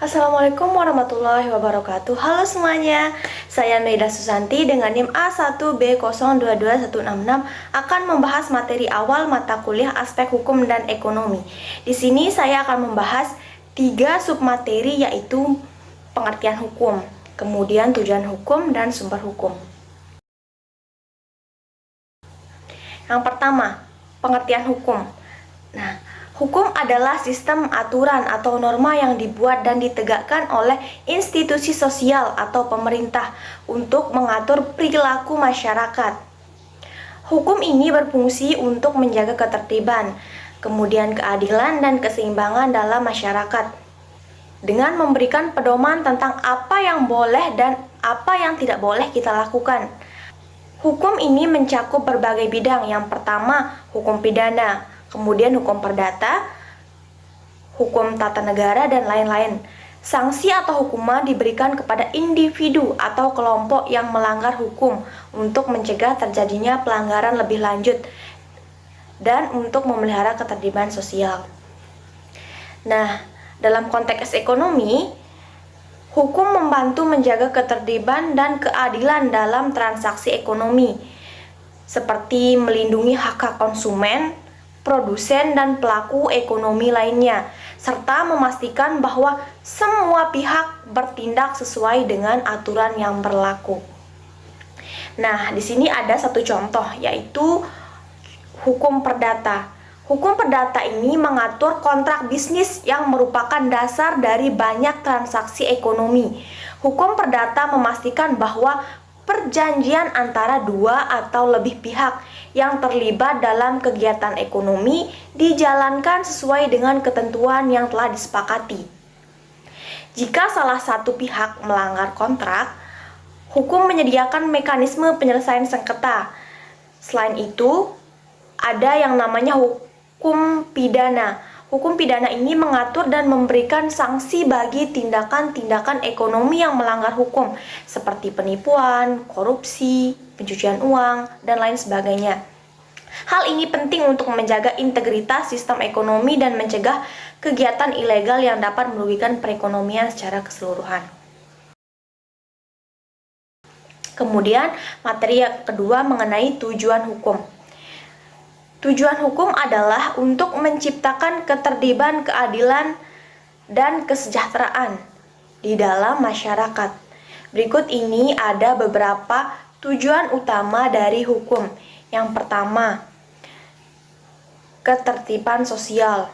Assalamualaikum warahmatullahi wabarakatuh. Halo semuanya, saya Meida Susanti dengan NIM A1B022166 akan membahas materi awal mata kuliah aspek hukum dan ekonomi. Di sini saya akan membahas 3 submateri, yaitu pengertian hukum, kemudian tujuan hukum, dan sumber hukum. Yang pertama, pengertian hukum. Nah, hukum adalah sistem aturan atau norma yang dibuat dan ditegakkan oleh institusi sosial atau pemerintah untuk mengatur perilaku masyarakat. Hukum ini berfungsi untuk menjaga ketertiban, kemudian keadilan dan keseimbangan dalam masyarakat, dengan memberikan pedoman tentang apa yang boleh dan apa yang tidak boleh kita lakukan. Hukum ini mencakup berbagai bidang. Yang pertama, hukum pidana, kemudian hukum perdata, hukum tata negara, dan lain-lain. Sanksi atau hukuman diberikan kepada individu atau kelompok yang melanggar hukum untuk mencegah terjadinya pelanggaran lebih lanjut dan untuk memelihara ketertiban sosial. Nah, dalam konteks ekonomi, hukum membantu menjaga ketertiban dan keadilan dalam transaksi ekonomi, seperti melindungi hak-hak konsumen, produsen, dan pelaku ekonomi lainnya, serta memastikan bahwa semua pihak bertindak sesuai dengan aturan yang berlaku. Nah, di sini ada satu contoh, yaitu hukum perdata. Hukum perdata ini mengatur kontrak bisnis yang merupakan dasar dari banyak transaksi ekonomi. Hukum perdata memastikan bahwa perjanjian antara dua atau lebih pihak yang terlibat dalam kegiatan ekonomi dijalankan sesuai dengan ketentuan yang telah disepakati. Jika salah satu pihak melanggar kontrak, hukum menyediakan mekanisme penyelesaian sengketa. Selain itu, ada yang namanya hukum pidana. Hukum pidana ini mengatur dan memberikan sanksi bagi tindakan-tindakan ekonomi yang melanggar hukum, seperti penipuan, korupsi, pencucian uang, dan lain sebagainya. Hal ini penting untuk menjaga integritas sistem ekonomi dan mencegah kegiatan ilegal yang dapat merugikan perekonomian secara keseluruhan. Kemudian, materi yang kedua mengenai tujuan hukum. Tujuan hukum adalah untuk menciptakan ketertiban, keadilan, dan kesejahteraan di dalam masyarakat. Berikut ini ada beberapa tujuan utama dari hukum. Yang pertama, ketertiban sosial.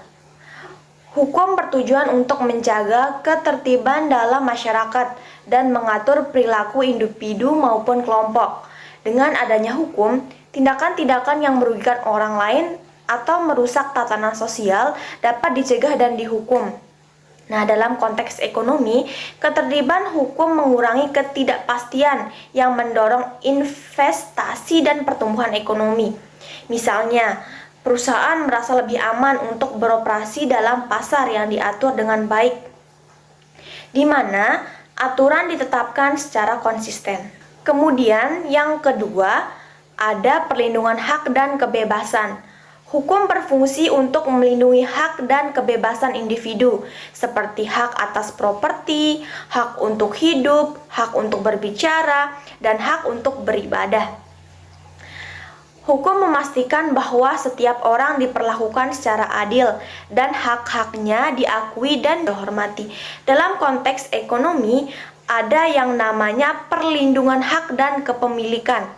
Hukum bertujuan untuk menjaga ketertiban dalam masyarakat dan mengatur perilaku individu maupun kelompok. Dengan adanya hukum, tindakan-tindakan yang merugikan orang lain atau merusak tatanan sosial dapat dicegah dan dihukum. Nah, dalam konteks ekonomi, ketertiban hukum mengurangi ketidakpastian yang mendorong investasi dan pertumbuhan ekonomi. Misalnya, perusahaan merasa lebih aman untuk beroperasi dalam pasar yang diatur dengan baik, di mana aturan ditetapkan secara konsisten. Kemudian, yang kedua, ada perlindungan hak dan kebebasan. Hukum berfungsi untuk melindungi hak dan kebebasan individu, seperti hak atas properti, hak untuk hidup, hak untuk berbicara, dan hak untuk beribadah. Hukum memastikan bahwa setiap orang diperlakukan secara adil dan hak-haknya diakui dan dihormati. Dalam konteks ekonomi, ada yang namanya perlindungan hak dan kepemilikan.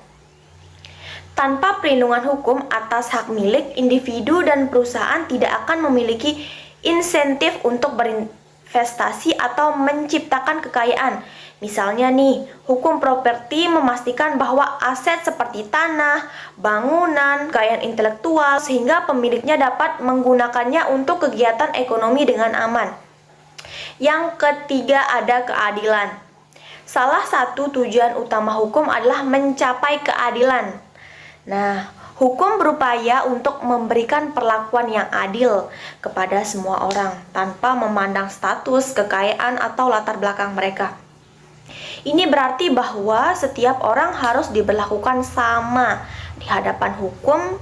Tanpa perlindungan hukum atas hak milik, individu dan perusahaan tidak akan memiliki insentif untuk berinvestasi atau menciptakan kekayaan. Misalnya nih, hukum properti memastikan bahwa aset seperti tanah, bangunan, kekayaan intelektual, sehingga pemiliknya dapat menggunakannya untuk kegiatan ekonomi dengan aman. Yang ketiga, ada keadilan. Salah satu tujuan utama hukum adalah mencapai keadilan. Nah, hukum berupaya untuk memberikan perlakuan yang adil kepada semua orang tanpa memandang status, kekayaan, atau latar belakang mereka. Ini berarti bahwa setiap orang harus diberlakukan sama di hadapan hukum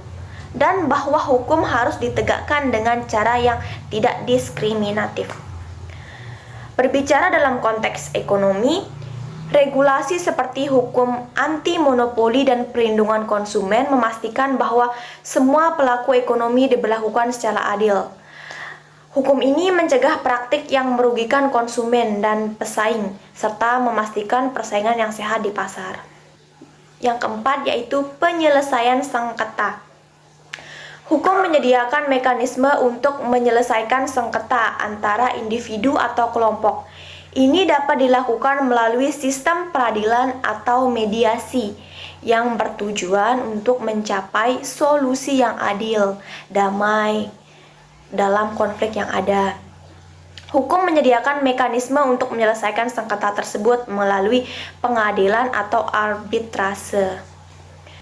dan bahwa hukum harus ditegakkan dengan cara yang tidak diskriminatif. Berbicara dalam konteks ekonomi, regulasi seperti hukum anti monopoli dan perlindungan konsumen memastikan bahwa semua pelaku ekonomi diberlakukan secara adil. Hukum ini mencegah praktik yang merugikan konsumen dan pesaing, serta memastikan persaingan yang sehat di pasar. Yang keempat yaitu penyelesaian sengketa. Hukum menyediakan mekanisme untuk menyelesaikan sengketa antara individu atau kelompok. Ini dapat dilakukan melalui sistem peradilan atau mediasi yang bertujuan untuk mencapai solusi yang adil, damai, dalam konflik yang ada. Hukum menyediakan mekanisme untuk menyelesaikan sengketa tersebut melalui pengadilan atau arbitrase.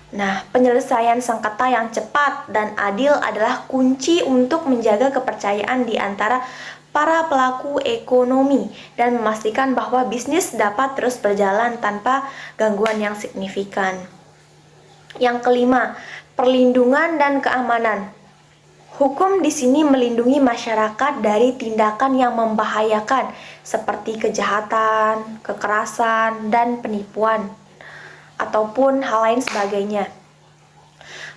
Nah, penyelesaian sengketa yang cepat dan adil adalah kunci untuk menjaga kepercayaan di antara para pelaku ekonomi dan memastikan bahwa bisnis dapat terus berjalan tanpa gangguan yang signifikan. Yang kelima, perlindungan dan keamanan. Hukum di sini melindungi masyarakat dari tindakan yang membahayakan seperti kejahatan, kekerasan, dan penipuan, ataupun hal lain sebagainya.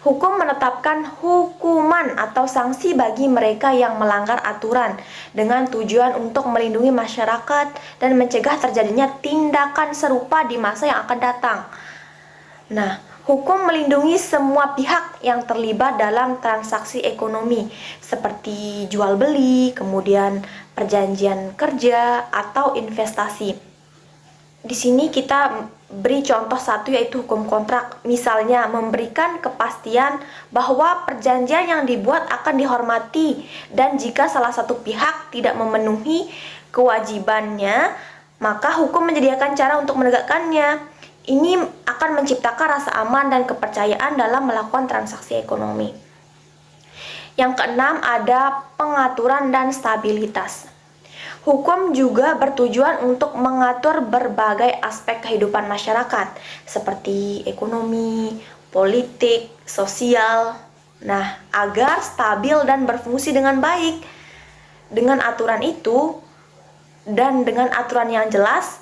Hukum menetapkan hukuman atau sanksi bagi mereka yang melanggar aturan dengan tujuan untuk melindungi masyarakat dan mencegah terjadinya tindakan serupa di masa yang akan datang. Nah, hukum melindungi semua pihak yang terlibat dalam transaksi ekonomi seperti jual beli, kemudian perjanjian kerja atau investasi. Di sini kita beri contoh satu yaitu hukum kontrak. Misalnya memberikan kepastian bahwa perjanjian yang dibuat akan dihormati dan jika salah satu pihak tidak memenuhi kewajibannya, maka hukum menyediakan cara untuk menegakkannya. Ini akan menciptakan rasa aman dan kepercayaan dalam melakukan transaksi ekonomi. Yang keenam ada pengaturan dan stabilitas. Hukum juga bertujuan untuk mengatur berbagai aspek kehidupan masyarakat seperti ekonomi, politik, sosial. Nah, agar stabil dan berfungsi dengan baik. Dengan aturan itu dan dengan aturan yang jelas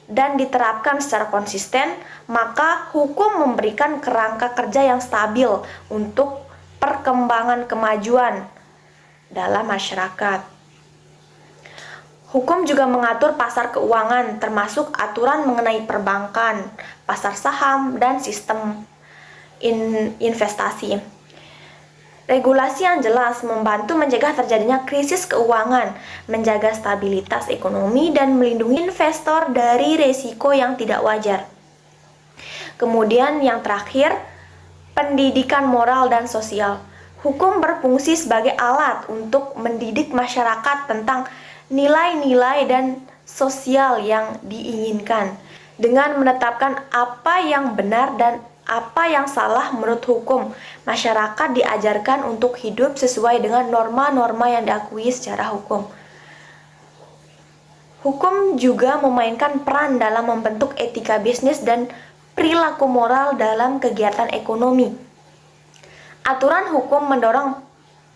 dan diterapkan secara konsisten, maka hukum memberikan kerangka kerja yang stabil untuk perkembangan kemajuan dalam masyarakat. Hukum juga mengatur pasar keuangan, termasuk aturan mengenai perbankan, pasar saham, dan sistem investasi. Regulasi yang jelas membantu mencegah terjadinya krisis keuangan, menjaga stabilitas ekonomi, dan melindungi investor dari risiko yang tidak wajar. Kemudian yang terakhir, pendidikan moral dan sosial. Hukum berfungsi sebagai alat untuk mendidik masyarakat tentang nilai-nilai dan sosial yang diinginkan, dengan menetapkan apa yang benar dan apa yang salah menurut hukum. Masyarakat diajarkan untuk hidup sesuai dengan norma-norma yang diakui secara hukum. Hukum juga memainkan peran dalam membentuk etika bisnis dan perilaku moral dalam kegiatan ekonomi. Aturan hukum mendorong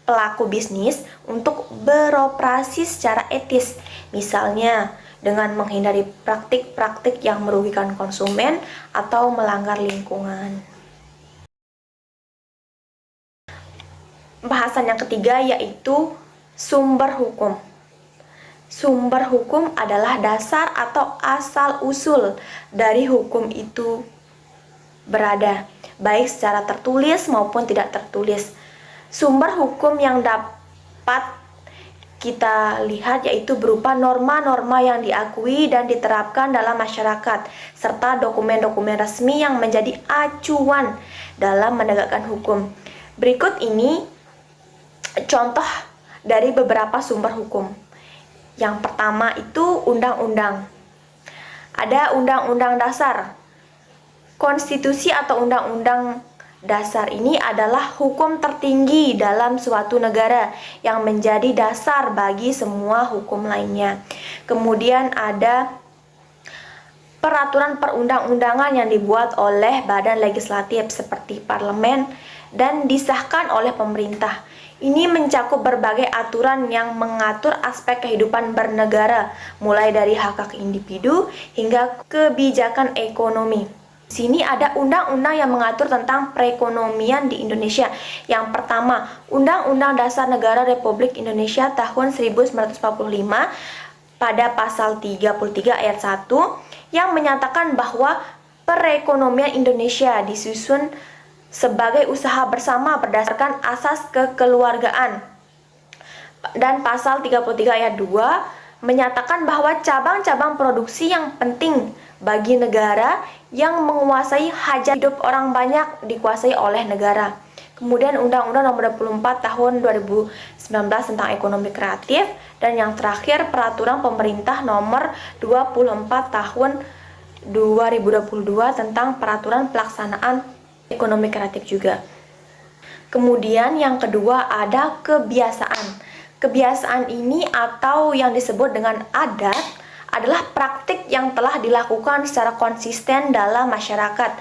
pelaku bisnis untuk beroperasi secara etis, misalnya dengan menghindari praktik-praktik yang merugikan konsumen atau melanggar lingkungan. Bahasan yang ketiga yaitu sumber hukum. Sumber hukum adalah dasar atau asal-usul dari hukum itu berada, baik secara tertulis maupun tidak tertulis. Sumber hukum yang dapat kita lihat yaitu berupa norma-norma yang diakui dan diterapkan dalam masyarakat, serta dokumen-dokumen resmi yang menjadi acuan dalam menegakkan hukum. Berikut ini contoh dari beberapa sumber hukum. Yang pertama itu undang-undang. Ada Undang-Undang Dasar. Konstitusi atau Undang-Undang Dasar ini adalah hukum tertinggi dalam suatu negara yang menjadi dasar bagi semua hukum lainnya. Kemudian ada peraturan perundang-undangan yang dibuat oleh badan legislatif seperti parlemen dan disahkan oleh pemerintah. Ini mencakup berbagai aturan yang mengatur aspek kehidupan bernegara, mulai dari hak-hak individu hingga kebijakan ekonomi. Di sini ada undang-undang yang mengatur tentang perekonomian di Indonesia. Yang pertama, Undang-Undang Dasar Negara Republik Indonesia tahun 1945 pada pasal 33 ayat 1 yang menyatakan bahwa perekonomian Indonesia disusun sebagai usaha bersama berdasarkan asas kekeluargaan. Dan pasal 33 ayat 2 menyatakan bahwa cabang-cabang produksi yang penting bagi negara yang menguasai hajat hidup orang banyak dikuasai oleh negara. Kemudian Undang-Undang Nomor 24 Tahun 2019 tentang ekonomi kreatif, dan yang terakhir Peraturan Pemerintah Nomor 24 Tahun 2022 tentang Peraturan Pelaksanaan Ekonomi Kreatif juga. Kemudian yang kedua ada kebiasaan. Kebiasaan ini atau yang disebut dengan adat adalah praktik yang telah dilakukan secara konsisten dalam masyarakat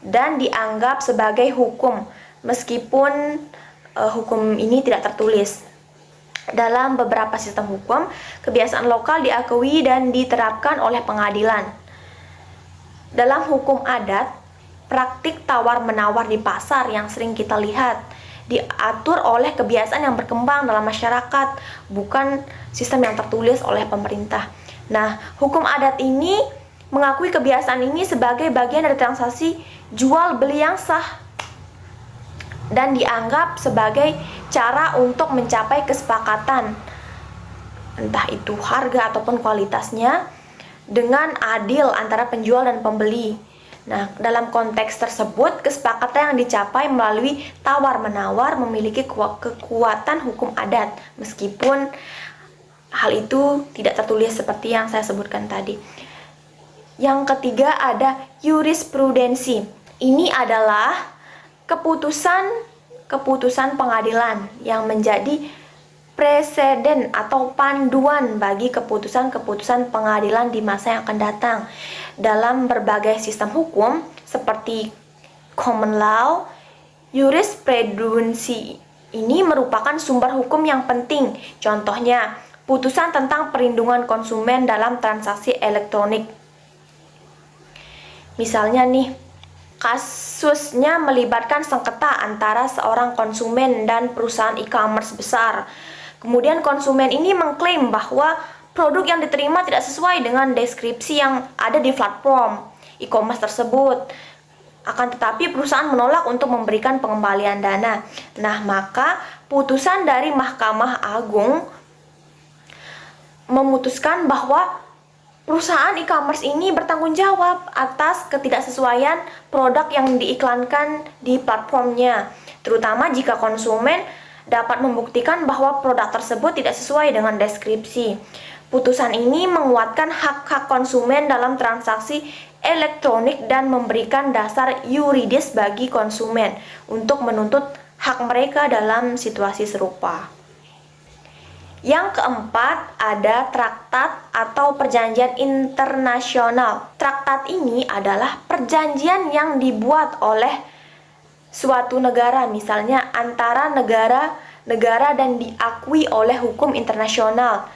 dan dianggap sebagai hukum, meskipun hukum ini tidak tertulis. Dalam beberapa sistem hukum, kebiasaan lokal diakui dan diterapkan oleh pengadilan. Dalam hukum adat, praktik tawar-menawar di pasar yang sering kita lihat diatur oleh kebiasaan yang berkembang dalam masyarakat, bukan sistem yang tertulis oleh pemerintah. Nah, hukum adat ini mengakui kebiasaan ini sebagai bagian dari transaksi jual beli yang sah dan dianggap sebagai cara untuk mencapai kesepakatan, entah itu harga ataupun kualitasnya, dengan adil antara penjual dan pembeli. Nah, dalam konteks tersebut, kesepakatan yang dicapai melalui tawar-menawar memiliki kekuatan hukum adat, meskipun hal itu tidak tertulis seperti yang saya sebutkan tadi. Yang ketiga ada jurisprudensi. Ini adalah keputusan pengadilan yang menjadi preseden atau panduan bagi keputusan-keputusan pengadilan di masa yang akan datang. Dalam berbagai sistem hukum seperti common law, jurisprudensi ini merupakan sumber hukum yang penting. Contohnya, putusan tentang perlindungan konsumen dalam transaksi elektronik. Misalnya nih, kasusnya melibatkan sengketa antara seorang konsumen dan perusahaan e-commerce besar. Kemudian konsumen ini mengklaim bahwa produk yang diterima tidak sesuai dengan deskripsi yang ada di platform e-commerce tersebut. Akan tetapi perusahaan menolak untuk memberikan pengembalian dana. Nah, maka putusan dari Mahkamah Agung memutuskan bahwa perusahaan e-commerce ini bertanggung jawab atas ketidaksesuaian produk yang diiklankan di platformnya, terutama jika konsumen dapat membuktikan bahwa produk tersebut tidak sesuai dengan deskripsi. Putusan ini menguatkan hak-hak konsumen dalam transaksi elektronik dan memberikan dasar yuridis bagi konsumen untuk menuntut hak mereka dalam situasi serupa. Yang keempat ada traktat atau perjanjian internasional. Traktat ini adalah perjanjian yang dibuat oleh suatu negara, misalnya antara negara-negara dan diakui oleh hukum internasional,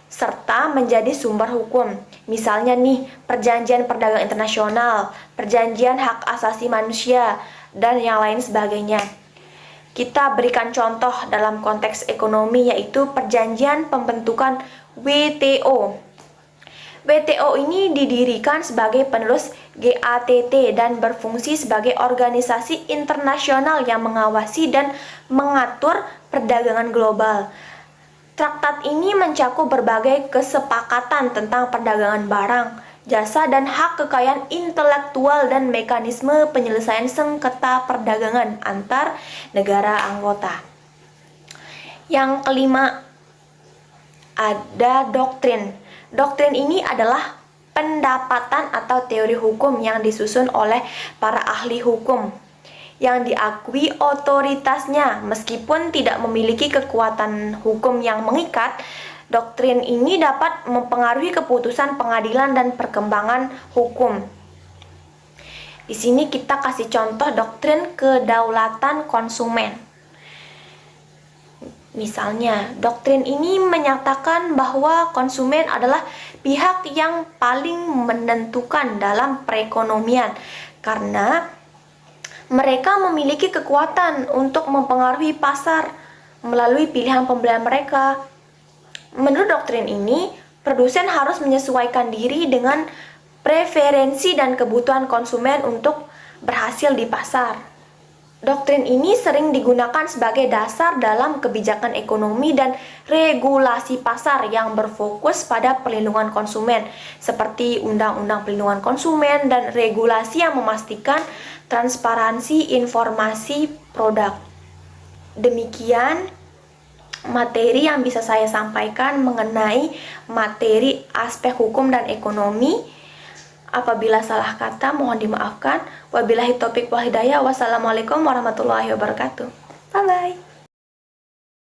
serta menjadi sumber hukum. Misalnya nih, perjanjian perdagangan internasional, perjanjian hak asasi manusia, dan yang lain sebagainya. Kita berikan contoh dalam konteks ekonomi, yaitu perjanjian pembentukan WTO. WTO ini didirikan sebagai penerus GATT dan berfungsi sebagai organisasi internasional yang mengawasi dan mengatur perdagangan global. Traktat ini mencakup berbagai kesepakatan tentang perdagangan barang, jasa, dan hak kekayaan intelektual dan mekanisme penyelesaian sengketa perdagangan antar negara anggota. Yang kelima ada doktrin. Doktrin ini adalah pendapatan atau teori hukum yang disusun oleh para ahli hukum yang diakui otoritasnya meskipun tidak memiliki kekuatan hukum yang mengikat. Doktrin ini dapat mempengaruhi keputusan pengadilan dan perkembangan hukum. Di sini kita kasih contoh doktrin kedaulatan konsumen. Misalnya, doktrin ini menyatakan bahwa konsumen adalah pihak yang paling menentukan dalam perekonomian karena mereka memiliki kekuatan untuk mempengaruhi pasar melalui pilihan pembelian mereka. Menurut doktrin ini, produsen harus menyesuaikan diri dengan preferensi dan kebutuhan konsumen untuk berhasil di pasar. Doktrin ini sering digunakan sebagai dasar dalam kebijakan ekonomi dan regulasi pasar yang berfokus pada perlindungan konsumen, seperti Undang-Undang Perlindungan Konsumen dan regulasi yang memastikan transparansi informasi produk. Demikian materi yang bisa saya sampaikan mengenai materi aspek hukum dan ekonomi. Apabila salah kata mohon dimaafkan. Wabillahi taufiq wal hidayah. Wassalamualaikum warahmatullahi wabarakatuh. Bye bye.